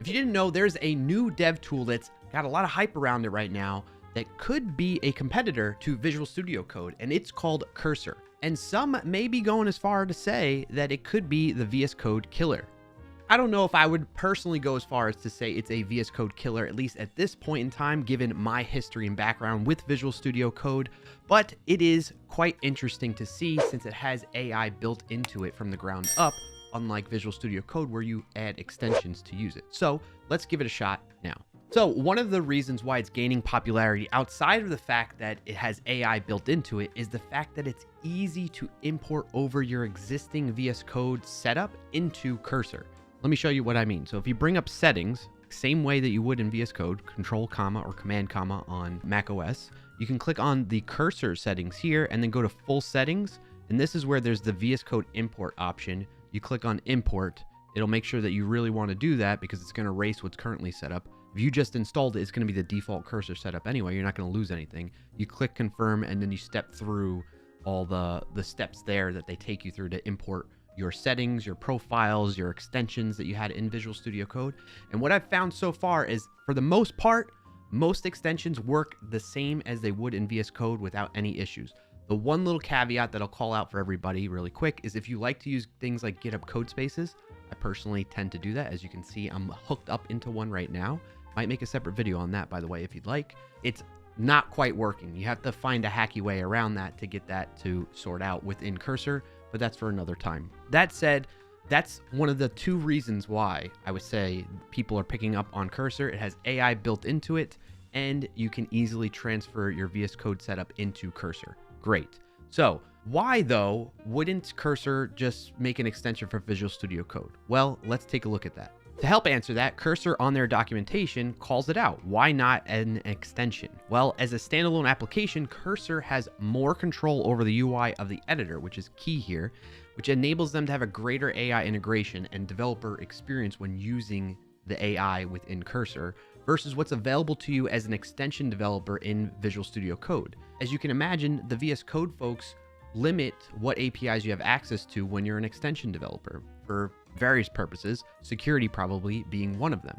If you didn't know, there's a new dev tool that's got a lot of hype around it right now that could be a competitor to Visual Studio Code, and it's called Cursor. And some may be going as far to say that it could be the VS Code killer. I don't know if I would personally go as far as to say it's a VS Code killer, at least at this point in time, given my history and background with Visual Studio Code, but it is quite interesting to see since it has AI built into it from the ground up, unlike Visual Studio Code where you add extensions to use it. So let's give it a shot now. So one of the reasons why it's gaining popularity outside of the fact that it has AI built into it is the fact that it's easy to import over your existing VS Code setup into Cursor. Let me show you what I mean. So if you bring up settings, same way that you would in VS Code, Control comma or Command comma on Mac OS, you can click on the Cursor settings here and then go to full settings. And this is where there's the VS Code import option. You click on import. It'll make sure that you really want to do that because it's going to erase what's currently set up. If you just installed it, it's going to be the default Cursor setup anyway. You're not going to lose anything. You click confirm and then you step through all the steps there that they take you through to import your settings, your profiles, your extensions that you had in Visual Studio Code. And what I've found so far is, for the most part, most extensions work the same as they would in VS Code without any issues. The one little caveat that I'll call out for everybody really quick is if you like to use things like GitHub code spaces, I personally tend to do that. As you can see, I'm hooked up into one right now. Might make a separate video on that, by the way, if you'd like. It's not quite working. You have to find a hacky way around that to get that to sort out within Cursor, but that's for another time. That said, that's one of the two reasons why I would say people are picking up on Cursor. It has AI built into it, and you can easily transfer your VS Code setup into Cursor. Great. So why, though, wouldn't Cursor just make an extension for Visual Studio Code? Well, let's take a look at that. To help answer that, Cursor on their documentation calls it out. Why not an extension? Well, as a standalone application, Cursor has more control over the UI of the editor, which is key here, which enables them to have a greater AI integration and developer experience when using the AI within Cursor versus what's available to you as an extension developer in Visual Studio Code. As you can imagine, the VS Code folks limit what APIs you have access to when you're an extension developer for various purposes, security probably being one of them.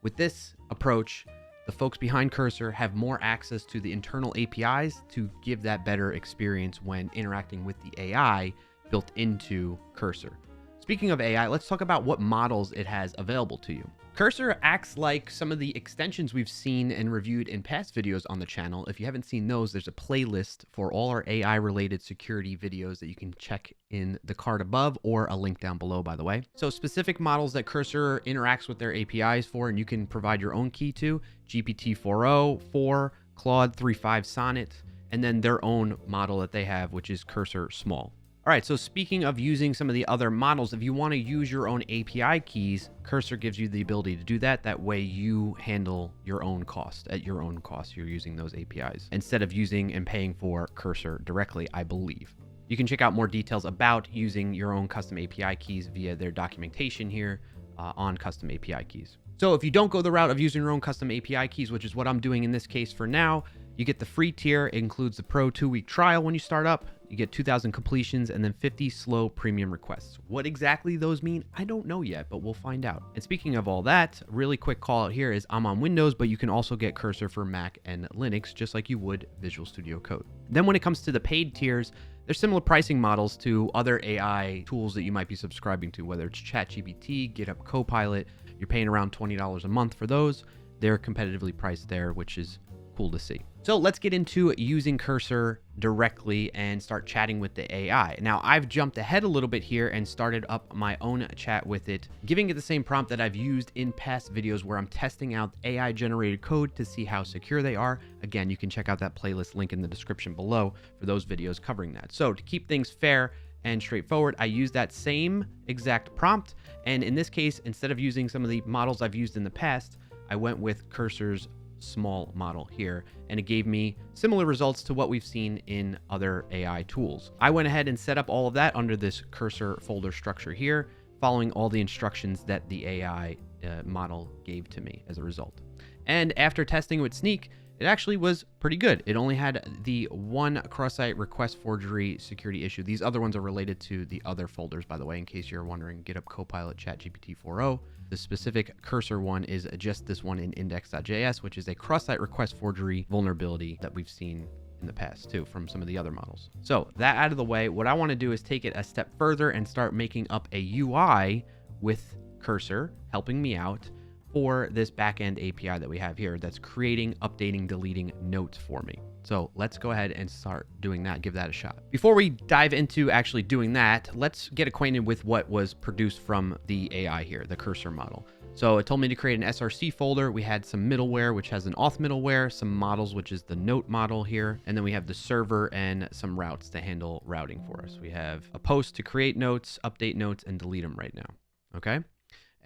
With this approach, the folks behind Cursor have more access to the internal APIs to give that better experience when interacting with the AI built into Cursor. Speaking of AI, let's talk about what models it has available to you. Cursor acts like some of the extensions we've seen and reviewed in past videos on the channel. If you haven't seen those, there's a playlist for all our AI-related security videos that you can check in the card above or a link down below, by the way. So specific models that Cursor interacts with their APIs for, and you can provide your own key to, GPT-4o, 4, Claude 3.5 Sonnet, and then their own model that they have, which is Cursor Small. All right, so speaking of using some of the other models, if you want to use your own API keys, Cursor gives you the ability to do that. That way you handle your own cost. At your own cost, you're using those APIs instead of using and paying for Cursor directly, I believe. You can check out more details about using your own custom API keys via their documentation here on custom API keys. So if you don't go the route of using your own custom API keys, which is what I'm doing in this case for now, you get the free tier. It includes the Pro 2-week trial when you start up. You get 2,000 completions and then 50 slow premium requests. What exactly those mean, I don't know yet, but we'll find out. And speaking of all that, really quick call out here is I'm on Windows, but you can also get Cursor for Mac and Linux, just like you would Visual Studio Code. Then when it comes to the paid tiers, there's similar pricing models to other AI tools that you might be subscribing to, whether it's ChatGPT, GitHub Copilot. You're paying around $20 a month for those. They're competitively priced there, which is cool to see. So let's get into using Cursor directly and start chatting with the AI. Now, I've jumped ahead a little bit here and started up my own chat with it, giving it the same prompt that I've used in past videos where I'm testing out AI generated code to see how secure they are. Again, you can check out that playlist link in the description below for those videos covering that. So to keep things fair and straightforward, I use that same exact prompt. And in this case, instead of using some of the models I've used in the past, I went with Cursor's small model here, and it gave me similar results to what we've seen in other AI tools. I went ahead and set up all of that under this Cursor folder structure here, following all the instructions that the AI model gave to me as a result. And after testing with Snyk, it actually was pretty good. It only had the one cross-site request forgery security issue. These other ones are related to the other folders, by the way, in case you're wondering. GitHub Copilot, ChatGPT 4o. The specific cursor one is just this one in index.js, which is a cross-site request forgery vulnerability that we've seen in the past too from some of the other models. So that out of the way, what I want to do is take it a step further and start making up a UI with cursor helping me out for this backend API that we have here that's creating, updating, deleting notes for me. So let's go ahead and start doing that, give that a shot. Before we dive into actually doing that, let's get acquainted with what was produced from the AI here, the cursor model. So it told me to create an SRC folder. We had some middleware, which has an auth middleware, some models, which is the note model here. And then we have the server and some routes to handle routing for us. We have a post to create notes, update notes, and delete them right now. Okay.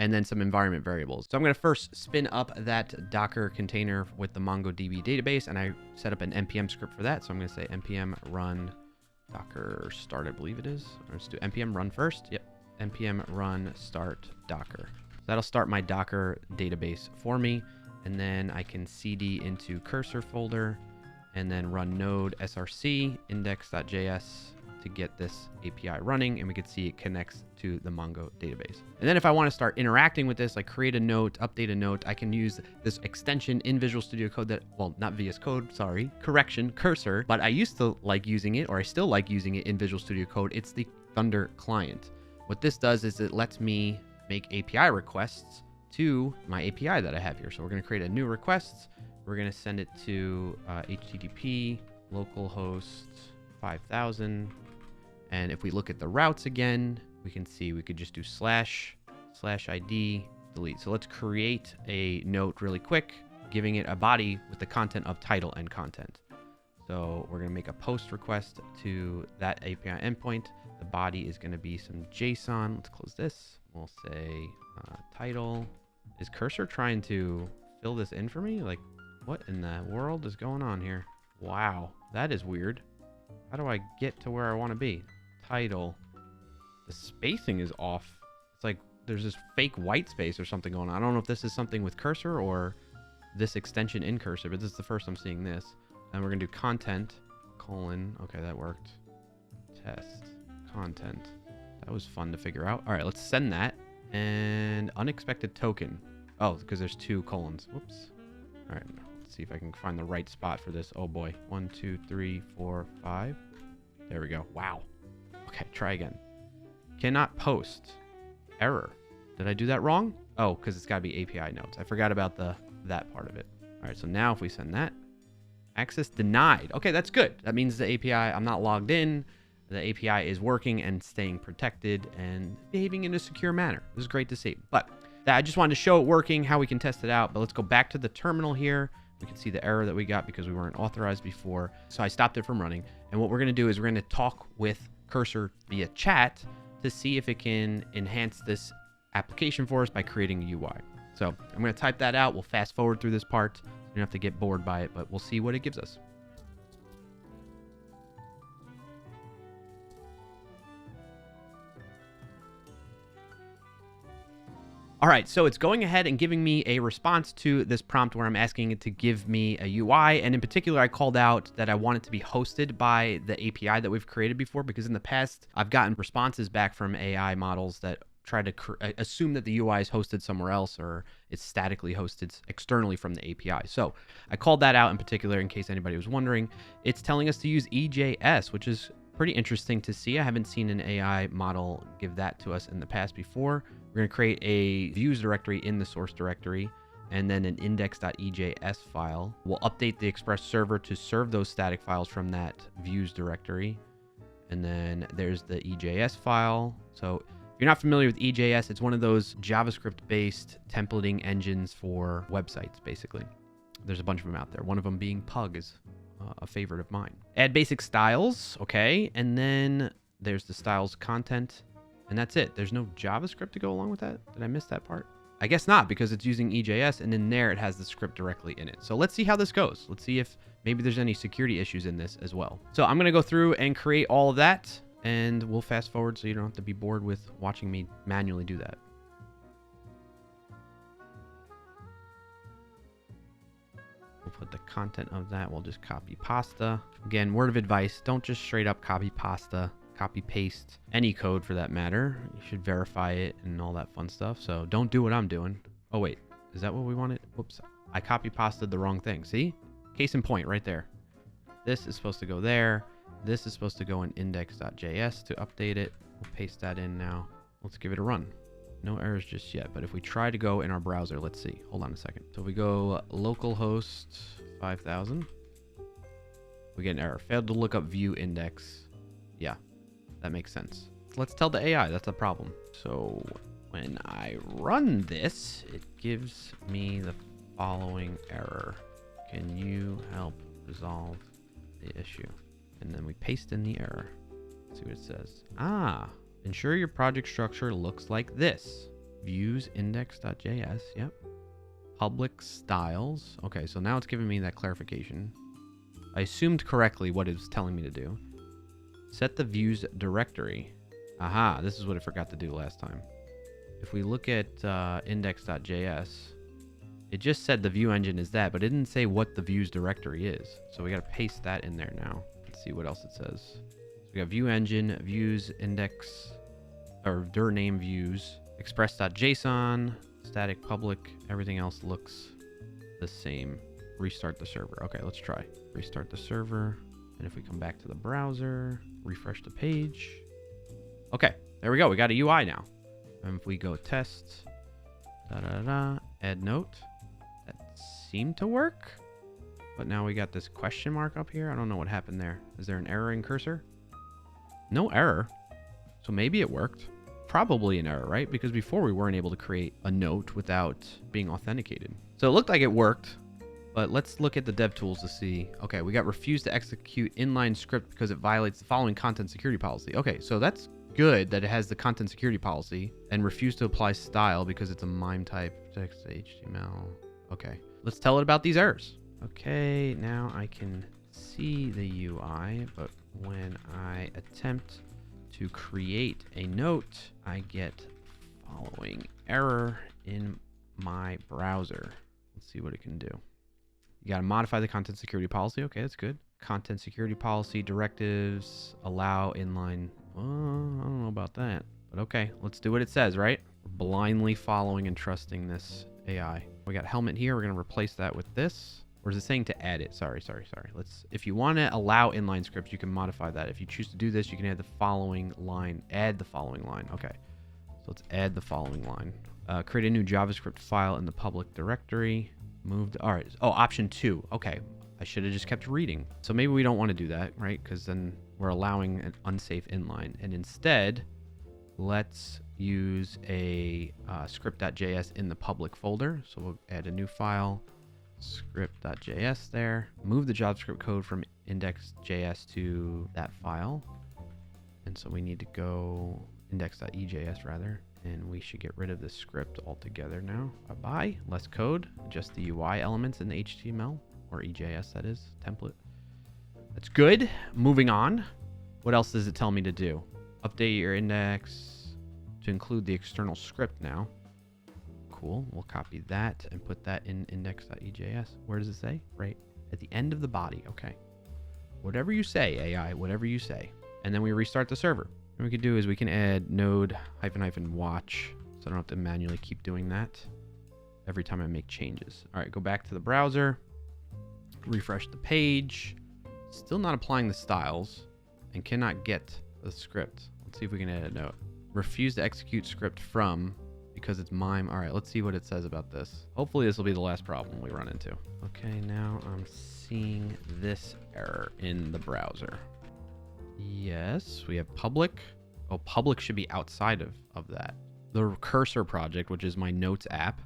And then some environment variables. So I'm going to first spin up that Docker container with the MongoDB database, and I set up an npm script for that. So I'm going to say npm run docker start, I believe it is. Or let's do npm run first. Yep. npm run start docker. So that'll start my Docker database for me. And then I can cd into cursor folder and then run node src index.js to get this API running, and we can see it connects to the Mongo database. And then if I want to start interacting with this, like create a note, update a note, I can use this extension in Visual Studio Code that, well, not VS Code, sorry, correction, cursor, but I used to like using it, or I still like using it in Visual Studio Code. It's the Thunder client. What this does is it lets me make API requests to my API that I have here. So we're going to create a new request. We're going to send it to HTTP localhost 5000. And if we look at the routes again, we can see we could just do //id delete. So let's create a note really quick, giving it a body with the content of title and content. So we're going to make a post request to that API endpoint. The body is going to be some JSON. Let's close this. We'll say title. Is Cursor trying to fill this in for me? Like, what in the world is going on here? Wow, that is weird. How do I get to where I want to be? Title. The spacing is off. It's like there's this fake white space or something going on. I don't know if this is something with Cursor or this extension in Cursor, but this is the first I'm seeing this. And we're going to do content, : okay, that worked. Test, content. That was fun to figure out. All right, let's send that. And unexpected token. Oh, because there's 2 colons. Whoops. All right, let's see if I can find the right spot for this. Oh boy. 1, 2, 3, 4, 5. There we go. Wow. Okay, try again. Cannot post. Error. Did I do that wrong? Oh, because it's got to be API notes. I forgot about that part of it. All right, so now if we send that, access denied. Okay, that's good. That means the API, I'm not logged in. The API is working and staying protected and behaving in a secure manner. This is great to see. But I just wanted to show it working, how we can test it out. But let's go back to the terminal here. We can see the error that we got because we weren't authorized before. So I stopped it from running. And what we're going to do is we're going to talk with Cursor via chat to see if it can enhance this application for us by creating a UI. So I'm going to type that out. We'll fast forward through this part. You don't have to get bored by it, but we'll see what it gives us. All right, so it's going ahead and giving me a response to this prompt where I'm asking it to give me a UI. And in particular, I called out that I want it to be hosted by the API that we've created before, because in the past, I've gotten responses back from AI models that try to assume that the UI is hosted somewhere else or it's statically hosted externally from the API. So I called that out in particular in case anybody was wondering. It's telling us to use EJS, which is pretty interesting to see. I haven't seen an AI model give that to us in the past before. We're going to create a views directory in the source directory and then an index.ejs file. We'll update the Express server to serve those static files from that views directory. And then there's the EJS file. So if you're not familiar with EJS, it's one of those JavaScript-based templating engines for websites, basically. There's a bunch of them out there. One of them being Pug is a favorite of mine. Add basic styles, okay. And then there's the styles content. And that's it. There's no JavaScript to go along with that. Did I miss that part? I guess not, because it's using EJS, and in there it has the script directly in it. So let's see how this goes. Let's see if maybe there's any security issues in this as well. So I'm going to go through and create all of that, and we'll fast forward so you don't have to be bored with watching me manually do that. We'll put the content of that. We'll just copy pasta. Again, word of advice, don't just straight up copy pasta. copy paste any code for that matter. You should verify it and all that fun stuff. So don't do what I'm doing. Oh wait, is that what we wanted? Whoops, I copy pasted the wrong thing. See? Case in point right there. This is supposed to go there. This is supposed to go in index.js to update it. We'll paste that in now. Let's give it a run. No errors just yet, but if we try to go in our browser, let's see. Hold on a second. So if we go localhost 5000, we get an error. Failed to look up view index. Yeah, that makes sense. Let's tell the AI that's a problem. So when I run this, it gives me the following error. Can you help resolve the issue? And then we paste in the error. Let's see what it says. Ensure your project structure looks like this. Views index.js. Yep. Public styles. Okay, so now it's giving me that clarification. I assumed correctly what it was telling me to do. Set the views directory. Aha, this is what I forgot to do last time. If we look at index.js, it just said the view engine is that, but it didn't say what the views directory is. So we got to paste that in there now. Let's see what else it says. So we got view engine, views index, or dir name views, express.json, static public, everything else looks the same. Restart the server. Okay, let's try. Restart the server. And if we come back to the browser, refresh the page. Okay, there we go. We got a UI now. And if we go test, add note, that seemed to work. But now we got this question mark up here. I don't know what happened there. Is there an error in cursor? No error. So maybe it worked. Probably an error, right? Because before we weren't able to create a note without being authenticated. So it looked like it worked. But let's look at the dev tools to see. Okay, we got refuse to execute inline script because it violates the following content security policy. Okay, so that's good that it has the content security policy, and refuse to apply style because it's a MIME type text HTML. Okay, let's tell it about these errors. Okay, now I can see the UI, but when I attempt to create a note, I get following error in my browser. Let's see what it can do. You got to modify the content security policy. Okay, that's good. Content security policy directives allow inline. I don't know about that, but okay, let's do what it says, right? We're blindly following and trusting this AI. We got helmet here. We're going to replace that with this. Or is it saying to add it? Sorry. If you want to allow inline scripts, you can modify that. If you choose to do this, you can add the following line. Add the following line. Okay, so let's add the following line. Create a new JavaScript file in the public directory. All right. Oh, option 2. Okay. I should have just kept reading. So maybe we don't want to do that, right? Because then we're allowing an unsafe inline. And instead, let's use a script.js in the public folder. So we'll add a new file, script.js there. Move the JavaScript code from index.js to that file. And so we need to go index.ejs rather. And we should get rid of this script altogether now. Bye-bye. Less code. Just the UI elements in the HTML, or EJS that is, template. That's good. Moving on. What else does it tell me to do? Update your index to include the external script now. Cool. We'll copy that and put that in index.ejs. Where does it say? Right at the end of the body. Okay. Whatever you say, AI, whatever you say. And then we restart the server. What we could do is we can add node -- watch, so I don't have to manually keep doing that every time I make changes. All right, go back to the browser, refresh the page. Still not applying the styles and cannot get the script. Let's see if we can add a note. Refuse to execute script from because it's MIME. All right, let's see what it says about this. Hopefully this will be the last problem we run into. Okay, now I'm seeing this error in the browser. Yes, we have public. Oh, public should be outside of that. The cursor project, which is my notes app.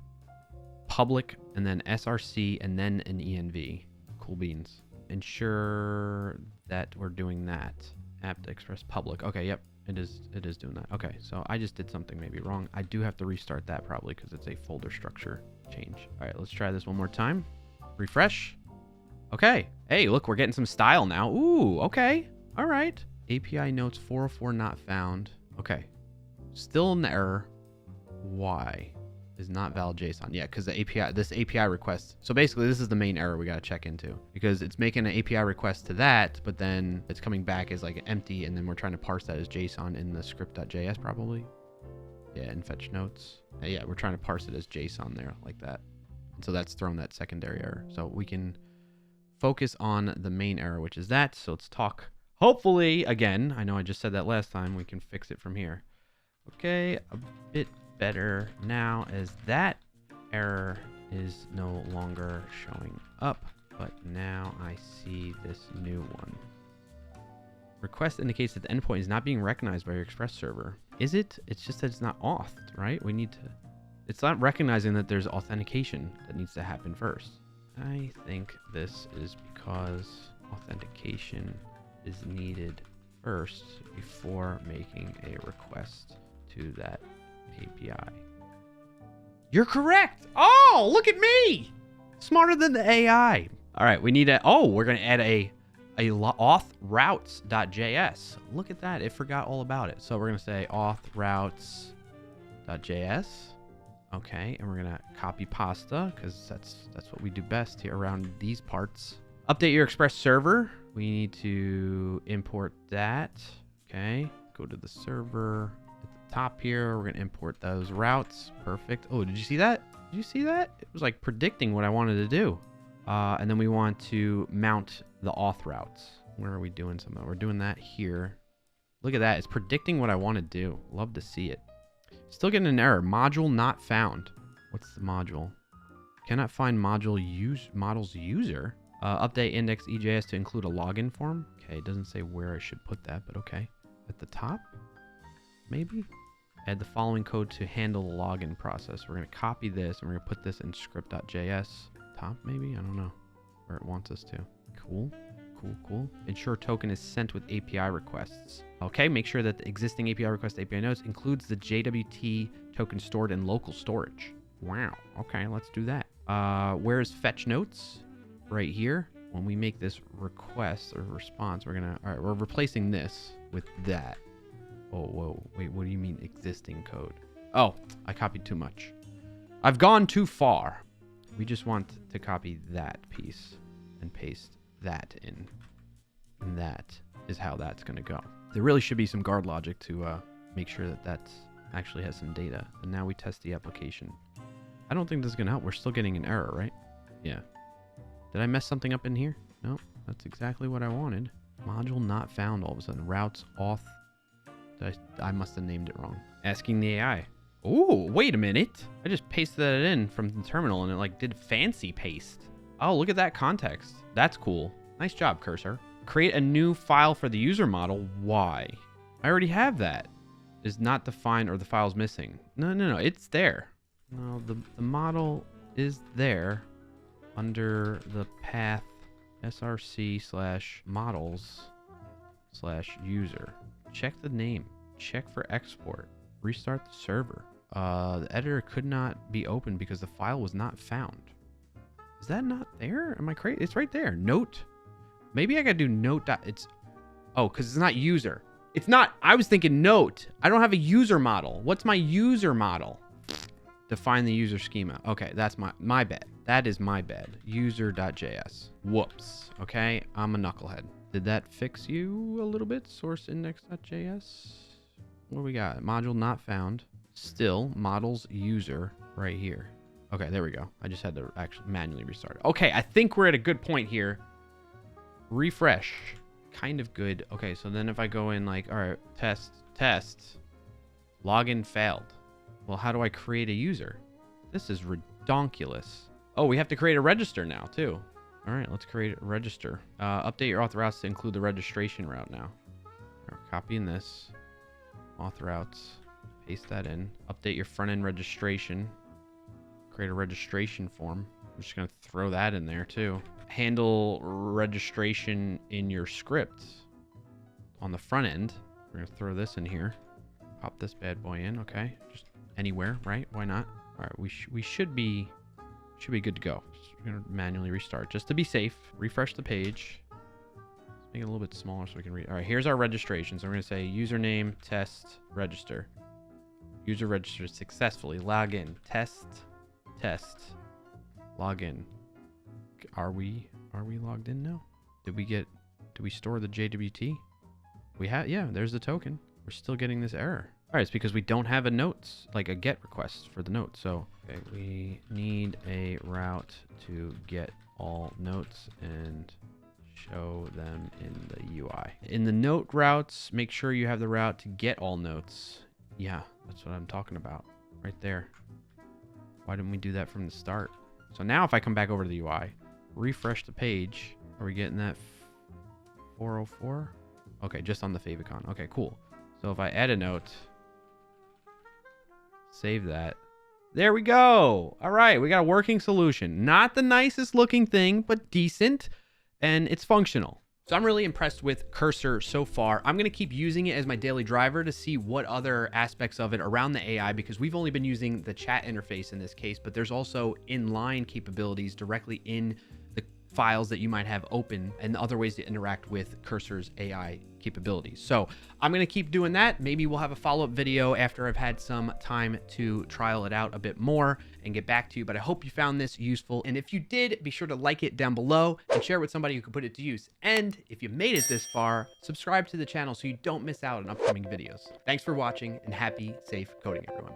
Public, and then src, and then an env. Cool beans. Ensure that we're doing that. App to express public. Okay, yep, it is doing that. Okay, so I just did something maybe wrong. I do have to restart that probably because it's a folder structure change. All right, let's try this one more time. Refresh. Okay. Hey, look, we're getting some style now. Ooh, okay. All right. API notes 404 not found. Okay. Still an error. Why? is not valid JSON. Yeah, because the API, this API request. So basically, this is the main error we got to check into, because it's making an API request to that, but then it's coming back as like empty, and then we're trying to parse that as JSON in the script.js probably. Yeah, and fetch notes. Yeah, we're trying to parse it as JSON there like that. And so that's thrown that secondary error. So we can focus on the main error, which is that. So let's talk. Hopefully, again, I know I just said that last time, we can fix it from here. Okay, a bit better now, as that error is no longer showing up, but now I see this new one. Request indicates that the endpoint is not being recognized by your Express server. Is it? It's just that it's not authed, right? We need to... It's not recognizing that there's authentication that needs to happen first. I think this is because authentication is needed first before making a request to that API. You're correct. Oh, look at me. Smarter than the AI. All right, we need a... Oh, we're going to add a auth routes.js. Look at that. It forgot all about it. So we're going to say auth routes.js. Okay, and we're going to copy pasta, because that's what we do best here around these parts. Update your Express server. We need to import that. Okay, go to the server at the top here. We're going to import those routes. Perfect. Oh, did you see that? Did you see that? It was like predicting what I wanted to do. And then we want to mount the auth routes. Where are we doing some of that? We're doing that here. Look at that. It's predicting what I want to do. Love to see it. Still getting an error. Module not found. What's the module? Cannot find models user. Update index EJS to include a login form. Okay, it doesn't say where I should put that, but okay. At the top? Maybe? Add the following code to handle the login process. We're going to copy this, and we're going to put this in script.js. Top, maybe? I don't know where it wants us to. Cool. Cool. Ensure token is sent with API requests. Okay, make sure that the existing API request API notes includes the JWT token stored in local storage. Wow. Okay, let's do that. Where's fetch notes? Right here. When we make this request or response, we're gonna... All right, we're replacing this with that. Oh, whoa. Wait, what do you mean existing code? Oh, I copied too much. I've gone too far. We just want to copy that piece and paste that in. And that is how that's going to go. There really should be some guard logic to make sure that that actually has some data. And now we test the application. I don't think this is going to help. We're still getting an error, right? Yeah. Did I mess something up in here? No, that's exactly what I wanted. Module not found all of a sudden. Routes auth. I must have named it wrong. Asking the AI. Oh, wait a minute. I just pasted that in from the terminal and it like did fancy paste. Oh, look at that context. That's cool. Nice job, Cursor. Create a new file for the user model. Why? I already have that. Is not defined or the file's missing. No. It's there. No, the model is there under the path src/models/user. Check the name. Check for export. Restart the server. The editor could not be opened because the file was not found. Is that not there? Am I crazy? It's right there. Note. Maybe I gotta do note. It's... Oh, because it's not user. It's not... I was thinking note. I don't have a user model. What's my user model? Define the user schema. Okay, that's my bad. That is my bad. User.js. Whoops. Okay, I'm a knucklehead. Did that fix you a little bit? Source index.js. What do we got? Module not found. Still, models user right here. Okay, there we go. I just had to actually manually restart it. Okay, I think we're at a good point here. Refresh. Kind of good. Okay, so then if I go in like, all right, test. Login failed. Well, how do I create a user? This is redonkulous. Oh, we have to create a register now too. All right, let's create a register. Update your auth routes to include the registration route now. We're copying this. Auth routes. Paste that in. Update your front-end registration. Create a registration form. I'm just going to throw that in there too. Handle registration in your script on the front end. We're going to throw this in here. Pop this bad boy in. Okay. Just anywhere, right? Why not? All right. We should be good to go. We're going to manually restart just to be safe. Refresh the page. Let's make it a little bit smaller so we can read. All right. Here's our registration. So we're going to say username, test, register. User registered successfully. Log in. Test. Log in. Are we logged in now? Did we store the JWT? We have, yeah, there's the token. We're still getting this error. All right, it's because we don't have a notes, like a get request for the note. So, okay, we need a route to get all notes and show them in the UI. In the note routes, make sure you have the route to get all notes. Yeah, that's what I'm talking about right there. Why didn't we do that from the start? So now if I come back over to the UI, refresh the page, are we getting that 404? Okay, just on the favicon. Okay, cool. So if I add a note, save that. There we go. All right, we got a working solution. Not the nicest looking thing, but decent, and it's functional. So I'm really impressed with Cursor so far. I'm going to keep using it as my daily driver to see what other aspects of it around the AI, because we've only been using the chat interface in this case, but there's also inline capabilities directly in the files that you might have open and other ways to interact with Cursor's AI capabilities. So I'm going to keep doing that. Maybe we'll have a follow-up video after I've had some time to trial it out a bit more and get back to you. But I hope you found this useful. And if you did, be sure to like it down below and share it with somebody who could put it to use. And if you made it this far, subscribe to the channel so you don't miss out on upcoming videos. Thanks for watching and happy, safe coding, everyone.